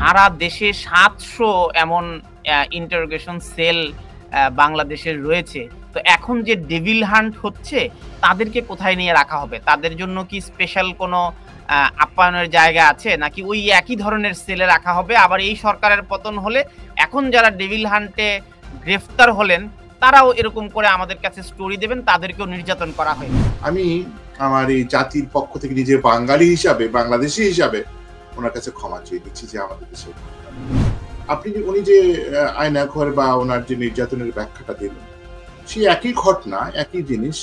সারা দেশে ৭০০ এমন interrogation sell বাংলাদেশের রয়েছে। তো এখন যে ডেভিল হান্ট হচ্ছে, তাদেরকে কোথায় নিয়ে রাখা হবে? তাদের জন্য কি স্পেশাল কোনো আপ্যায়নের জায়গা আছে? নাকি ওই একই ধরনের সেলে রাখা হবে? আবার এই সরকারের পতন হলে এখন যারা ডেভিল হান্টে গ্রেফতার হলেন, তারাও এরকম করে আমাদের কাছে স্টোরি দেবেন, তাদেরকেও নির্যাতন করা হয়। আমি আমার এই জাতির পক্ষ থেকে নিজে বাঙালি হিসাবে, বাংলাদেশী হিসাবে ওনার কাছে ক্ষমা চেয়ে নিচ্ছি যে আমাদের দেশে উনি যে আয়না ঘর বা ওনার যে নির্যাতনের ব্যাখ্যাটা দিলেন, সেই একই ঘটনা, একই জিনিস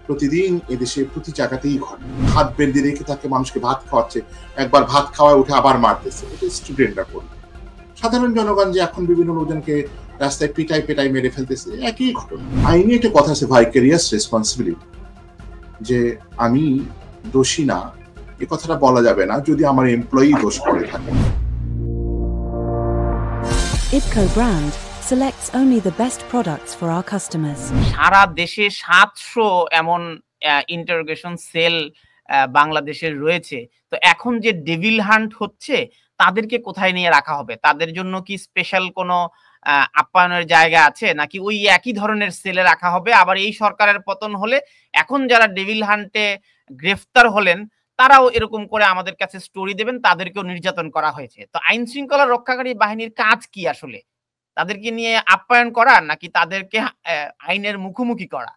প্রতিদিন এদেশে প্রতি জায়গাতেই ঘটে। হাত বেঁধে রেখে তাকে মানুষকে ভাত খাওয়াচ্ছে, একবার ভাত খাওয়ায় উঠে আবার মারতেছে। এটা স্টুডেন্টরা করবে। সাধারণ জনগণ যে এখন বিভিন্ন লোকজনকে রাস্তায় পিটাই মেরে ফেলতেছে, একই ঘটনা। আইনি একটা কথা আছে, ভাইকেরিয়াস রেসপন্সিবিলিটি, যে আমি দোষী না এ কথাটা বলা যাবে না যদি আমার এমপ্লয়ি দোষ করে থাকে। IPCO brand selects only the best products for our customers. সারা দেশে ৭০০ এমন ইন্টারোগেশন সেল বাংলাদেশের রয়েছে। তো এখন যে ডেভিল হান্ট হচ্ছে, তাদেরকে কোথায় নিয়ে রাখা হবে? তাদের জন্য কি স্পেশাল কোনো আপ্যায়নের জায়গা আছে? নাকি ওই একই ধরনের সেলে রাখা হবে? আবার এই সরকারের পতন হলে এখন যারা ডেভিল হান্টে গ্রেফতার হলেন, তারাও এরকম করে আমাদের কাছে স্টোরি দেবেন, তাদেরকেও নির্যাতন করা হয়েছে। তো আইন শৃঙ্খলা রক্ষাকারী বাহিনীর কাজ কি আসলে? তাদেরকে নিয়ে আপ্যায়ন করা নাকি তাদেরকে আইনের মুখোমুখি করা?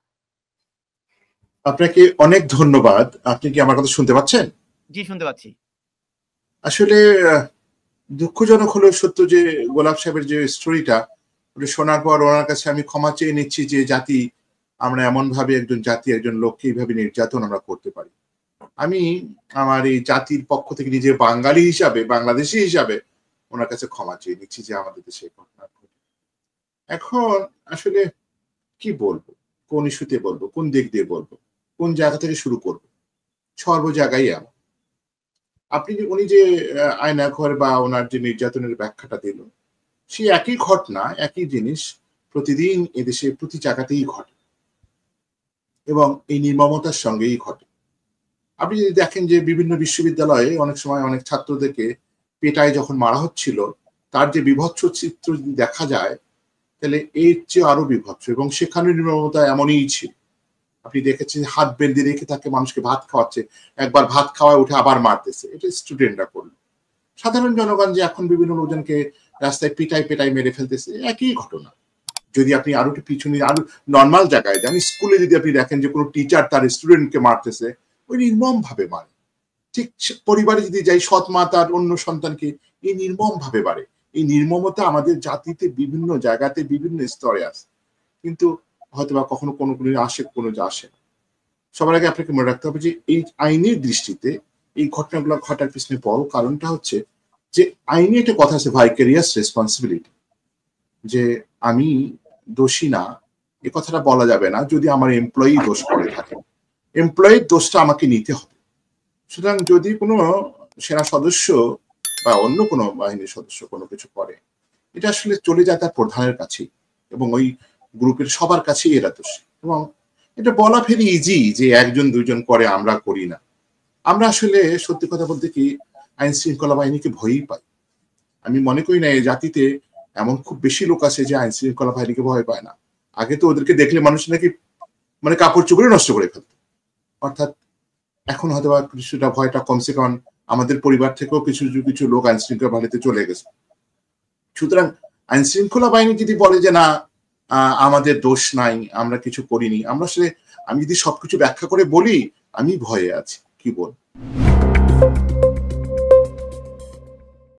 আপনাকে অনেক ধন্যবাদ। আপনি কি আমার কথা শুনতে পাচ্ছেন? জি, শুনতে পাচ্ছি। আসলে দুঃখজনক হলো সত্য যে গোলাপ সাহেবের যে স্টোরিটা, ওটা শোনার পর ওনার কাছে আমি ক্ষমা চেয়ে নিচ্ছি যে জাতি, আমরা এমন ভাবে একজন লোককে এইভাবে নির্যাতন আমরা করতে পারি। আমি আমার এই জাতির পক্ষ থেকে নিজে বাঙালি হিসাবে, বাংলাদেশী হিসাবে ওনার কাছে ক্ষমা চেয়ে নিচ্ছি যে আমাদের দেশে ঘটনা ঘটে। এখন আসলে কি বলবো, কোন ইস্যুতে বলবো, কোন দিক দিয়ে বলবো, কোন জায়গা থেকে শুরু করবো? সর্ব জায়গায় এমন। উনি যে আয়না ঘর বা ওনার যে নির্যাতনের ব্যাখ্যাটা দিল, সেই একই ঘটনা, একই জিনিস প্রতিদিন এদেশে প্রতি জায়গাতেই ঘটে এবং এই নির্মমতার সঙ্গেই ঘটে। আপনি যদি দেখেন যে বিভিন্ন বিশ্ববিদ্যালয়ে অনেক সময় অনেক ছাত্রদেরকে পেটায় যখন মারা হচ্ছিল, তার যে বিভৎস চিত্র যদি দেখা যায়, তাহলে এর চেয়ে আরো বিভৎস, এবং সেখানে নির্মমতা এমনই ছিল। আপনি দেখেছেন হাত বেঁধে রেখে তাকে মানুষকে ভাত খাওয়াচ্ছে, একবার ভাত খাওয়ায় উঠে আবার মারতেছে। এটা স্টুডেন্টরা করলো। সাধারণ জনগণ যে এখন বিভিন্ন লোকজনকে রাস্তায় পিটাই মেরে ফেলতেছে, একই ঘটনা। যদি আপনি আরো একটু পিছনে আরো নর্মাল জায়গায় যান, স্কুলে যদি আপনি দেখেন যে কোনো টিচার তার স্টুডেন্টকে মারতেছে, ওই নির্মম ভাবে মারে। ঠিক পরিবারে যদি যাই, সৎ মা তার অন্য সন্তানকে এই নির্মম ভাবে মারে। এই নির্মমতা আমাদের জাতিতে বিভিন্ন জায়গাতে বিভিন্ন স্তরে আছে, কিন্তু হয়তোবা কখনো কোনো আসে, কোনো আসে না। সবার আগে আপনাকে মনে রাখতে হবে যে এই আইনের দৃষ্টিতে এই ঘটনাগুলো ঘটার পিছনে বড় কারণটা হচ্ছে যে আইনে একটা কথা আছে, ভাইকেরিয়াস রেসপন্সিবিলিটি, যে আমি দোষী না এ কথাটা বলা যাবে না যদি আমার এমপ্লয়ি দোষ করে থাকে। এমপ্লয়ির দোষটা আমাকে নিতে হবে। সুতরাং যদি কোনো সেনা সদস্য বা অন্য কোনো বাহিনীর সদস্য কোনো কিছু করে, এটা আসলে চলে যায় তার প্রধানের কাছেই, এবং ওই গ্রুপের সবার কাছেই এরা দোষী। এবং এটা বলা ভেরি ইজি যে একজন দুইজন করে, আমরা করি না। আমরা আসলে সত্যি কথা বলতে কি আইন শৃঙ্খলা বাহিনীকে ভয়ই পাই। আমি মনে করি না এই জাতিতে এমন খুব বেশি লোক আছে যে আইন শৃঙ্খলা বাহিনীকে ভয় পায় না। আগে তো ওদেরকে দেখলে মানুষ নাকি মানে কাপড় চোপড়ে নষ্ট করে ফেলত। অর্থাৎ এখন হয়তো কিছুটা ভয়টা কমসে কম আমাদের পরিবার থেকেও কিছু কিছু লোক আইন শৃঙ্খলা বাহিনীতে চলে গেছে। সুতরাং আইন শৃঙ্খলা বাহিনী যদি বলে যে না আমাদের দোষ নাই, আমরা কিছু করিনি, আমরা আসলে আমি যদি সবকিছু ব্যাখ্যা করে বলি আমি ভয়ে আছি, কি বল।